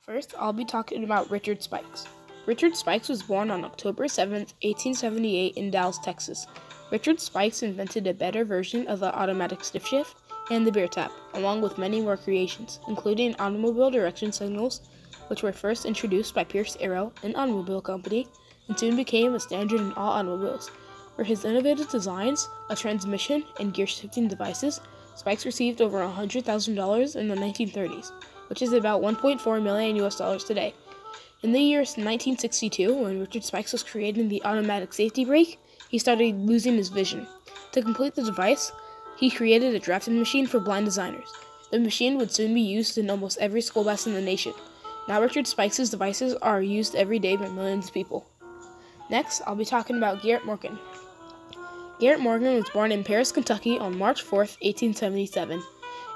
First, I'll be talking about Richard Speck. Richard Speck was born on October 7, 1878 in Dallas, Texas. Richard Speck invented a better version of the automatic stiff shift and the beer tap, along with many more creations, including automobile direction signals, which were first introduced by Pierce Arrow, an automobile company, and soon became a standard in all automobiles. For his innovative designs, a transmission, and gear shifting devices, Speck received over $100,000 in the 1930s, which is about $1.4 million US today. In the year 1962, when Richard Speck was creating the automatic safety brake, he started losing his vision. To complete the device, he created a drafting machine for blind designers. The machine would soon be used in almost every school bus in the nation. Now Richard Speck's devices are used every day by millions of people. Next, I'll be talking about Garrett Morgan. Garrett Morgan was born in Paris, Kentucky on March 4, 1877.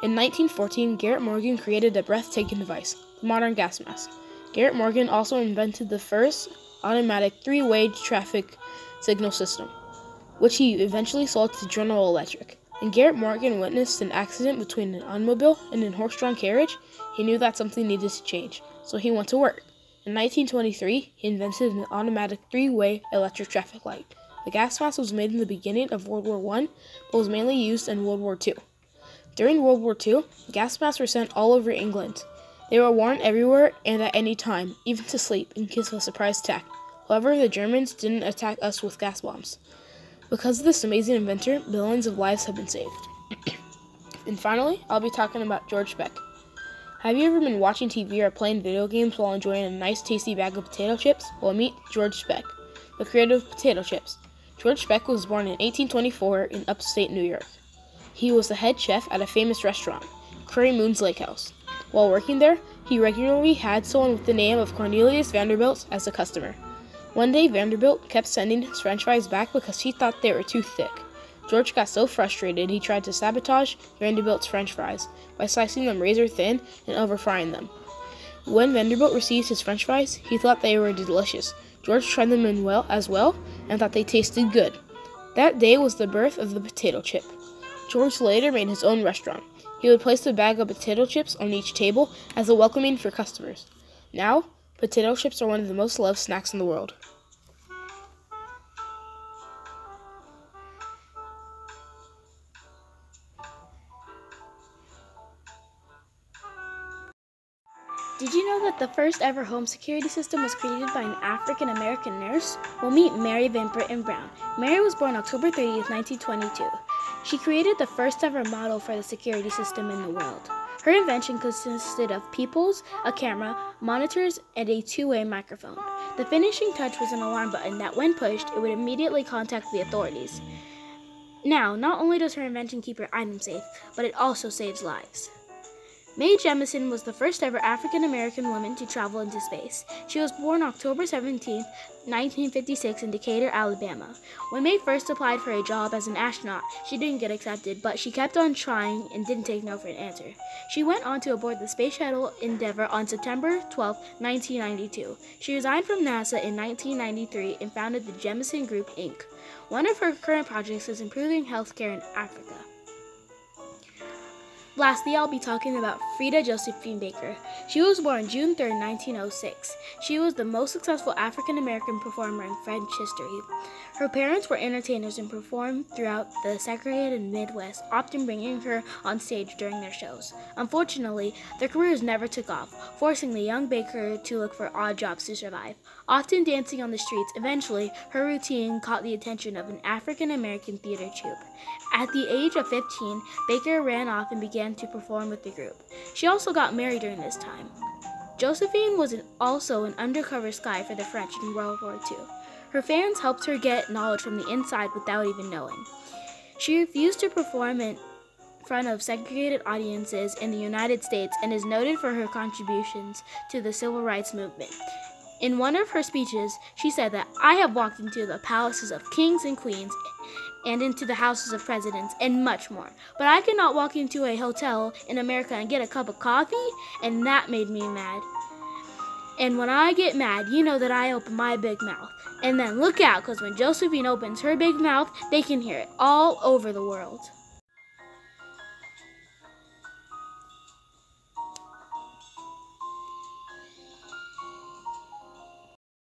In 1914, Garrett Morgan created a breathtaking device, the modern gas mask. Garrett Morgan also invented the first automatic three-way traffic signal system, which he eventually sold to General Electric. When Garrett Morgan witnessed an accident between an automobile and a horse-drawn carriage, he knew that something needed to change, so he went to work. In 1923, he invented an automatic three-way electric traffic light. The gas mask was made in the beginning of World War I, but was mainly used in World War II. During World War II, gas masks were sent all over England. They were worn everywhere and at any time, even to sleep, in case of a surprise attack. However, the Germans didn't attack us with gas bombs. Because of this amazing inventor, millions of lives have been saved. And finally, I'll be talking about George Speck. Have you ever been watching TV or playing video games while enjoying a nice tasty bag of potato chips? Well, meet George Speck, the creator of potato chips. George Speck was born in 1824 in upstate New York. He was the head chef at a famous restaurant, Curry Moon's Lake House. While working there, he regularly had someone with the name of Cornelius Vanderbilt as a customer. One day, Vanderbilt kept sending his french fries back because he thought they were too thick. George got so frustrated he tried to sabotage Vanderbilt's french fries by slicing them razor thin and over-frying them. When Vanderbilt received his french fries, he thought they were delicious. George tried them as well and thought they tasted good. That day was the birth of the potato chip. George later made his own restaurant. He would place a bag of potato chips on each table as a welcoming for customers. Now, potato chips are one of the most loved snacks in the world. Did you know that the first ever home security system was created by an African-American nurse? We'll meet Mary Van Brittan Brown. Mary was born October 30th, 1922. She created the first ever model for the security system in the world. Her invention consisted of peepholes, a camera, monitors, and a two-way microphone. The finishing touch was an alarm button that, when pushed, it would immediately contact the authorities. Now, not only does her invention keep your items safe, but it also saves lives. Mae Jemison was the first ever African-American woman to travel into space. She was born October 17, 1956 in Decatur, Alabama. When Mae first applied for a job as an astronaut, she didn't get accepted, but she kept on trying and didn't take no for an answer. She went on to aboard the Space Shuttle Endeavour on September 12, 1992. She resigned from NASA in 1993 and founded the Jemison Group, Inc. One of her current projects is improving healthcare in Africa. Lastly, I'll be talking about Frida Josephine Baker. She was born June 3, 1906. She was the most successful African-American performer in French history. Her parents were entertainers and performed throughout the segregated Midwest, often bringing her on stage during their shows. Unfortunately, their careers never took off, forcing the young Baker to look for odd jobs to survive. Often dancing on the streets, eventually, her routine caught the attention of an African-American theater troupe. At the age of 15, Baker ran off and began to perform with the group. She also got married during this time. Josephine was also an undercover spy for the French in World War II. Her fans helped her get knowledge from the inside without even knowing. She refused to perform in front of segregated audiences in the United States and is noted for her contributions to the civil rights movement. In one of her speeches, she said that I have walked into the palaces of kings and queens and into the houses of presidents and much more. But I cannot walk into a hotel in America and get a cup of coffee, and that made me mad. And when I get mad, you know that I open my big mouth. And then look out, because when Josephine opens her big mouth, they can hear it all over the world.